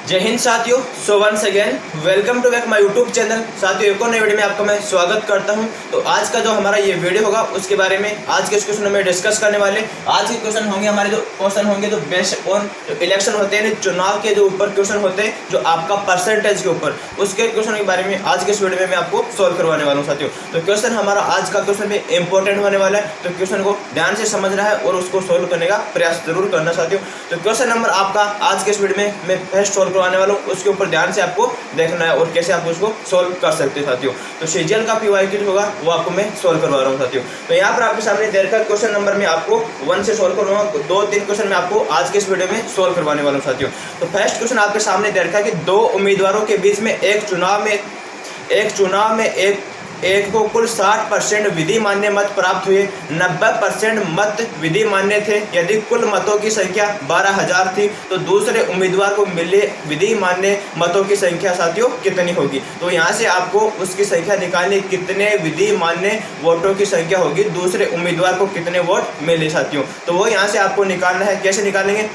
जय हिंद साथियों। So once again welcome to back my YouTube channel. साथियों एक और नए वीडियो में आपका मैं स्वागत करता हूं। तो आज का जो हमारा ये वीडियो होगा उसके बारे में आज के इस क्वेश्चन में डिस्कस करने वाले। आज के क्वेश्चन होंगे हमारे जो क्वेश्चन होंगे तो बेस्ड ऑन इलेक्शन होते हैं, चुनाव के जो ऊपर क्वेश्चन होते हैं जो आपका परसेंटेज के ऊपर, उसके क्वेश्चन के बारे में आज के इस वीडियो में मैं आपको सोल्व करवाने वाला हूँ साथियों। तो क्वेश्चन हमारा आज का क्वेश्चन भी इंपॉर्टेंट होने वाला है, तो क्वेश्चन को ध्यान से समझना है और उसको सोल्व करने का प्रयास जरूर करना साथियों। तो क्वेश्चन नंबर आपका आज के इस वीडियो में मैं फर्स्ट सोल्व करवाने वाला हूँ, उसके ऊपर ध्यान से आपको देखना है और कैसे आप उसको सोल्व कर सकते हैं साथियों। तो सीजीएल का पीवाईक्यू होगा वो आपको मैं सोल्व करवा रहा हूँ साथियों। तो यहाँ पर आपके सामने दे रखा क्वेश्चन नंबर में आपको 1 से सोल्व करूँगा, 2-3 क्वेश्चन मैं आपको आज के इस वीडियो में सोल्व करवाने वाला हूँ साथियों। तो फर्स्ट क्वेश्चन आपके सामने दे रखा है कि दो उम्मीदवारों के बीच में एक चुनाव में एक को कुल 60% विधि मान्य मत प्राप्त हुए, 90% मत विधि मान्य थे। यदि कुल मतों की संख्या 12,000 थी तो दूसरे उम्मीदवार को मिले विधि मान्य मतों की संख्या साथियों कितनी होगी। तो यहाँ से आपको उसकी संख्या निकालनी, कितने विधि मान्य वोटों की संख्या होगी, दूसरे उम्मीदवार को कितने वोट मिले साथियों। तो वो यहाँ से आपको निकालना है। कैसे निकालेंगे?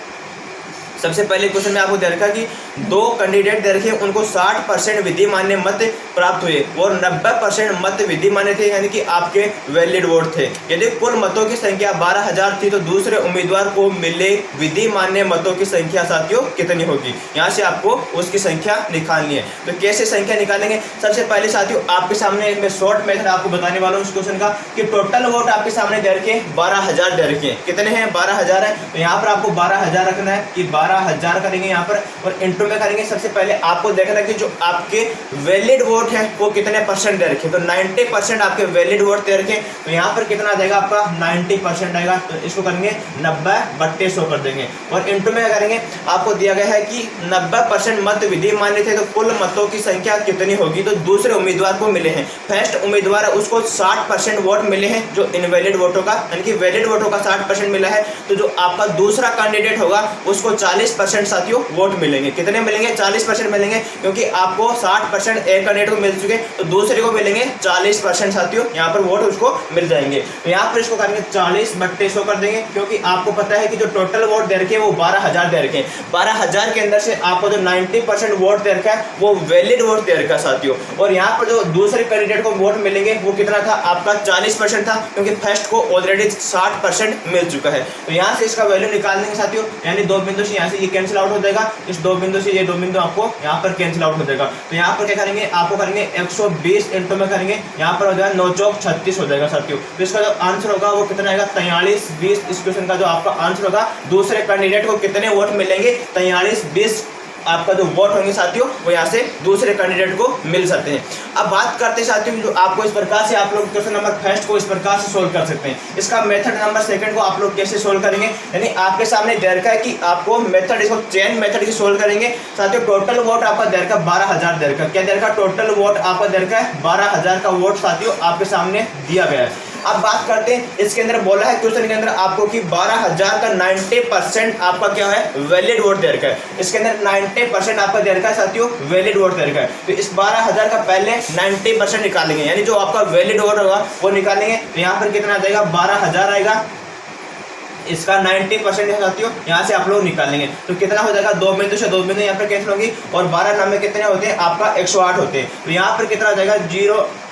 सबसे पहले क्वेश्चन में आपको दे रखा कि दो कैंडिडेट दे रखे, उनको 60% विधि मान्य मत प्राप्त हुए और 90% मत विधि मान्य थे, यानी कि आपके वैलिड वोट थे। यदि कुल मतों की संख्या 12,000 थी तो दूसरे उम्मीदवार को मिले विधि मान्य मतों की संख्या साथियों कितनी होगी। यहाँ से आपको उसकी संख्या निकालनी है। तो कैसे संख्या निकालेंगे? सबसे पहले साथियों आपके सामने मैं शॉर्ट मेथड आपको बताने वाला हूँ इस क्वेश्चन का कि टोटल वोट आपके सामने दे रखे 12,000 दे रखे, कितने हैं? 12,000 है। तो यहाँ पर आपको 12,000 रखना है कि 12,000 करेंगे यहाँ पर और इंटू में करेंगे। सबसे पहले आपको देखना कि जो आपके वैलिड वोट है वो कितने परसेंट दे रखे, तो 90% आपके वैलिड वोट दे रखे। तो यहाँ पर कितना देगा आपका 90% आएगा। तो इसको करेंगे 90/100 कर देंगे और इंटू में करेंगे। आपको दिया गया है कि 90% मत विधि मान्य थे तो कुल मतों की संख्या कितनी होगी, तो दूसरे उम्मीदवार को मिले हैं। फर्स्ट उम्मीदवार है उसको 60% वोट मिले हैं जो इनवैलिड वोटों का, यानी कि वैलिड वोटों का 60% मिला है। तो जो आपका दूसरा कैंडिडेट होगा उसको 40% साथियों वोट मिलेंगे। कितने मिलेंगे? 40% मिलेंगे, क्योंकि आपको 60% एक कैंडिडेट को मिल चुके तो दूसरे को मिलेंगे 40% साथियों यहाँ पर वोट उसको मिल जाएंगे। तो यहाँ पर इसको करेंगे 40/100 कर देंगे, क्योंकि आपको पता है कि जो टोटल वोट दे रखे वो 12,000 दे रखे। 12,000 के अंदर से आपको जो 90% वोट दे रखा है वो वैलिड वोट दे रखा साथियों। और यहाँ पर जो दूसरे कैंडिडेट को वोट मिलेंगे वो कितना था? आपका 40% था, क्योंकि फर्स्ट को ऑलरेडी 60% मिल चुका है। तो यहाँ से इसका वैल्यू निकाल देंगे साथियों, यानी दो बिंदु से यहाँ से ये कैंसिल आउट हो जाएगा, इस दो बिंदु से ये दो बिंदु आपको यहाँ पर कैंसिल आउट हो जाएगा। तो यहाँ पर क्या करेंगे? आपको करेंगे 120 इंटू में करेंगे, यहाँ पर हो जाएगा 9 चौक 36 हो जाएगा साथियों। तो इसका जो आंसर होगा वो कितना आएगा? 43/20। इस क्वेश्चन का जो आपका आंसर होगा दूसरे कैंडिडेट को कितने वोट मिलेंगे? 43/20 आपका जो वोट होंगे साथियों वो यहाँ से दूसरे कैंडिडेट को मिल सकते हैं। अब बात करते हैं साथियों जो आपको इस प्रकार से आप लोग क्वेश्चन नंबर फर्स्ट को इस प्रकार से सोल्व कर सकते हैं। इसका मेथड नंबर सेकंड को आप लोग कैसे सोल्व करेंगे? यानी आपके सामने दे रखा है कि आपको मेथड, इसको चेन मेथड की सोल्व करेंगे साथियों। टोटल वोट आपका दे रखा 12,000 दे रखा, क्या दे रखा? टोटल वोट आपका दे रखा है 12,000 का वोट साथियों आपके सामने दिया गया है। अब बात करते हैं इसके अंदर बोला है क्वेश्चन के अंदर आपको कि 12,000 का 90% आपका क्या है? वैलिड वोट दे रखा है। इसके अंदर 90% आपका दे रखा है साथियों वैलिड वोट दे रखा है। तो इस 12,000 का पहले 90% निकालेंगे, यानी जो आपका वैलिड वोट होगा वो निकालेंगे। तो यहाँ पर कितना आ जाएगा? 12,000 आएगा। इसका 90% है साथियों, यहाँ से आप लोग निकालेंगे तो कितना हो जाएगा? दो बिंदु से दो बिंदु यहाँ पर कैंसिल होगी और 12 नाम में कितने होते हैं? आपका 108 होते हैं। तो यहाँ पर कितना आ जाएगा?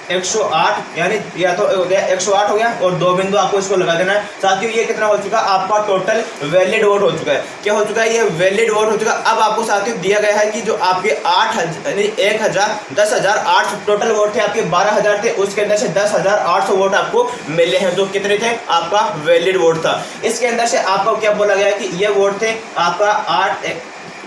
108, यानी या तो 108 हो गया और दो बिंदु आपको इसको लगा देना है साथियों। ये कितना हो चुका? आपका टोटल वैलिड वोट हो चुका है। क्या हो चुका है? ये वैलिड वोट हो चुका। अब आपको साथियों दिया गया है कि जो आपके 8,000 यानी 10,800 टोटल वोट थे, आपके 12,000 थे, उसके अंदर से 10,800 वोट आपको मिले हैं जो कितने थे? आपका वैलिड वोट था। इसके अंदर से आपको क्या बोला गया है कि ये वोट थे आपका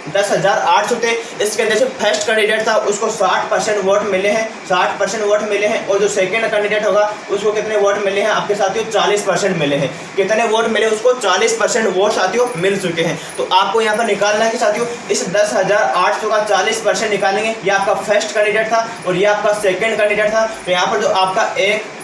10,800 थे। इसके अंदर से फर्स्ट कैंडिडेट था उसको 60% वोट मिले हैं, 60% वोट मिले हैं। और जो सेकंड कैंडिडेट होगा उसको कितने वोट मिले हैं? आपके साथियों 40% मिले हैं। कितने वोट मिले? उसको 40% वोट साथियों मिल चुके हैं। तो आपको यहाँ पर निकालना है कि साथियों इस 10,800 का 40% निकालेंगे। ये आपका फर्स्ट कैंडिडेट था और ये आपका सेकेंड कैंडिडेट था। तो यहाँ पर जो आपका एक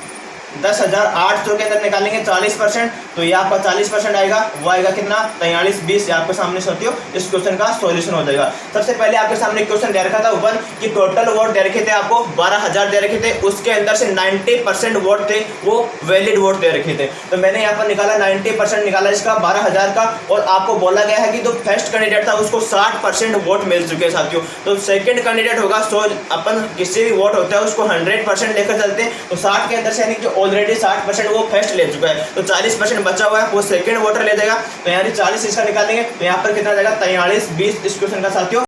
10,800 के अंदर निकालेंगे 40%, तो ये आपका 40% आएगा, वो आएगा कितना 4320। आपके सामने साथियों इस क्वेश्चन का सॉल्यूशन हो जाएगा। सबसे पहले आपके सामने क्वेश्चन दे रखा था ऊपर कि टोटल वोट दे रखे थे आपको 12,000 दे रखे थे, उसके अंदर से 90% वोट थे वो वैलिड वोट दे रखे थे। तो मैंने यहाँ पर निकाला 90% निकाला इसका 12,000 का, और आपको बोला गया है कि जो फर्स्ट कैंडिडेट था उसको 60% वोट मिल चुके हैं साथियों। तो सेकंड कैंडिडेट होगा, सो अपन किसी भी वोट होता है उसको 100% लेकर चलते हैं, तो 60 के अंदर से यानी कि ऑलरेडी 60% वो फर्स्ट ले चुका है, तो 40% बचा हुआ है वो सेकंड वोटर ले जाएगा। तो यहाँ 40 इसका निकालेंगे, तो यहाँ पर कितना जाएगा 4320 इस क्वेश्चन का साथियों